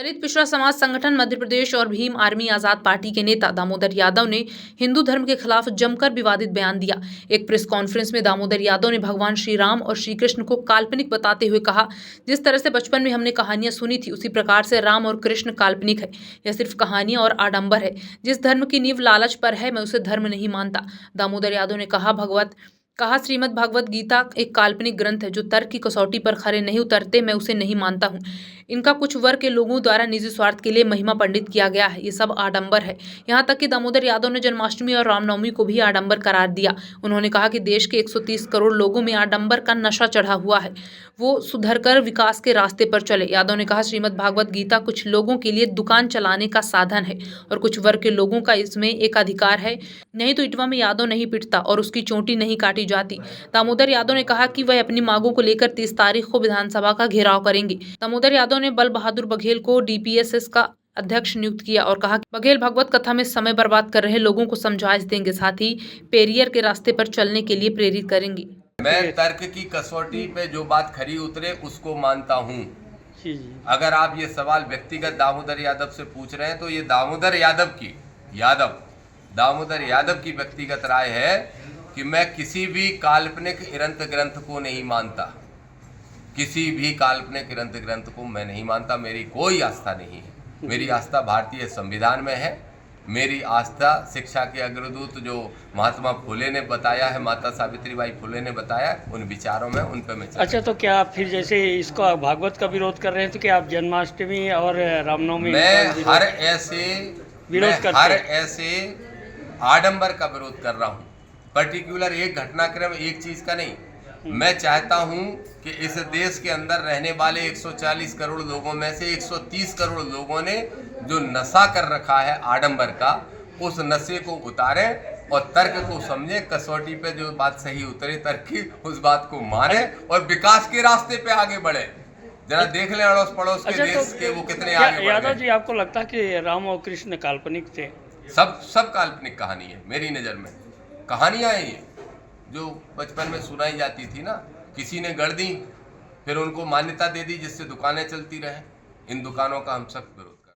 दलित पिछड़ा समाज संगठन मध्य प्रदेश और भीम आर्मी आजाद पार्टी के नेता दामोदर यादव ने हिंदू धर्म के खिलाफ जमकर विवादित बयान दिया। एक प्रेस कॉन्फ्रेंस में दामोदर यादव ने भगवान श्री राम और श्री कृष्ण को काल्पनिक बताते हुए कहा, जिस तरह से बचपन में हमने कहानियां सुनी थी उसी प्रकार से राम और कृष्ण काल्पनिक है। यह सिर्फ कहानियां और आडंबर है। जिस धर्म की नींव लालच पर है मैं उसे धर्म नहीं मानता। दामोदर यादव ने कहा श्रीमद् भागवत गीता एक काल्पनिक ग्रंथ है जो तर्क की कसौटी पर खरे नहीं उतरते, मैं उसे नहीं मानता हूँ। इनका कुछ वर्ग के लोगों द्वारा निजी स्वार्थ के लिए महिमा पंडित किया गया है। ये सब आडंबर है। यहाँ तक कि दामोदर यादव ने जन्माष्टमी और रामनवमी को भी आडंबर करार दिया। उन्होंने कहा कि देश के 130 करोड़ लोगों में आडंबर का नशा चढ़ा हुआ है, वो सुधरकर विकास के रास्ते पर चले। यादव ने कहा श्रीमद् भागवत गीता कुछ लोगों के लिए दुकान चलाने का साधन है और कुछ वर्ग के लोगों का इसमें एक अधिकार है, नहीं तो इटवा में यादव नहीं पिटता और उसकी चोटी नहीं काटी जाती। दामोदर यादव ने कहा कि वह अपनी मांगों को लेकर 30 तारीख को विधानसभा का घेराव करेंगे। दामोदर यादव ने बल बहादुर बघेल को डीपीएसएस का अध्यक्ष नियुक्त किया और कहा कि बघेल भगवत कथा में समय बर्बाद कर रहे लोगों को समझाइश देंगे, साथ ही पेरियर के रास्ते पर चलने के लिए प्रेरित करेंगे। मैं तर्क की कसौटी पे जो बात खरी उतरे उसको मानता हूँ। अगर आप ये सवाल व्यक्तिगत दामोदर यादव से पूछ रहे हैं तो ये दामोदर यादव की व्यक्तिगत राय है कि मैं किसी भी काल्पनिक ग्रंथ को नहीं मानता। किसी भी काल्पनिक ग्रंथ को मैं नहीं मानता। मेरी कोई आस्था नहीं है। मेरी आस्था भारतीय संविधान में है। मेरी आस्था शिक्षा के अग्रदूत जो महात्मा फुले ने बताया है, माता सावित्रीबाई फुले ने बताया, उन विचारों में उन पर मैं अच्छा, तो क्या आप फिर जैसे इसको भागवत का विरोध कर रहे हैं तो क्या आप जन्माष्टमी और रामनवमी मैं हर ऐसे आडंबर का विरोध कर रहा हूँ। पर्टिकुलर एक घटनाक्रम एक चीज का नहीं। मैं चाहता हूं कि इस देश के अंदर रहने वाले 140 करोड़ लोगों में से 130 करोड़ लोगों ने जो नशा कर रखा है आडंबर का, उस नशे को उतारें और तर्क को समझे। कसौटी पे जो बात सही उतरे तर्क की, उस बात को माने और विकास के रास्ते पे आगे बढ़े। जरा देख लें अड़ोस पड़ोस के देश के वो कितने आगे बढ़े। यादव जी, आपको लगता है कि राम और कृष्ण काल्पनिक थे? सब काल्पनिक कहानी है मेरी नजर में। कहानियां हैं ये जो बचपन में सुनाई जाती थी ना, किसी ने गढ़ दी, फिर उनको मान्यता दे दी जिससे दुकानें चलती रहे। इन दुकानों का हम सख्त विरोध